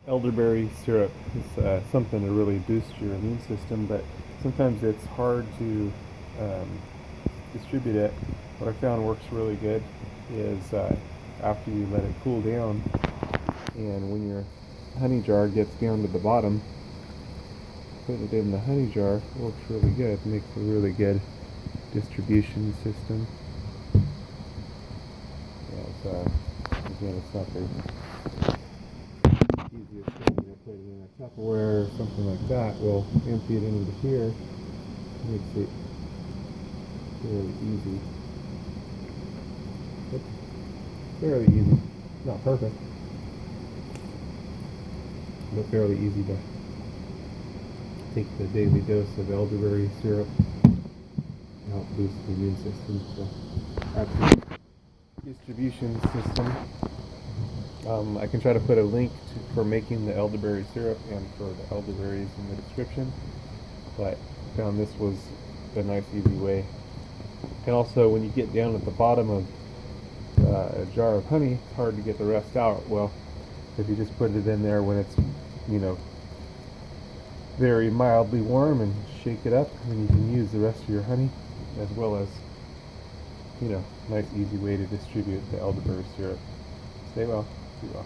Elderberry syrup is something to really boost your immune system, but sometimes it's hard to um, distribute it. What I found works really good is after you let it cool down, and when your honey jar gets down to the bottom, put it in the honey jar. Works really good. Makes a really good distribution system. Again, it's not the easiest thing to put it in a Tupperware or something like that. We'll empty it into here. Makes it fairly easy. It's fairly easy. Not perfect, but fairly easy to take the daily dose of elderberry syrup to help boost the immune system. So that's the distribution system. I can try to put a link for making the elderberry syrup and for the elderberries in the description, but I found this was a nice easy way. And also when you get down at the bottom of a jar of honey, it's hard to get the rest out. Well, if you just put it in there when it's, you know, very mildly warm and shake it up, then you can use the rest of your honey, as well as, nice easy way to distribute the elderberry syrup. Stay well. Be well.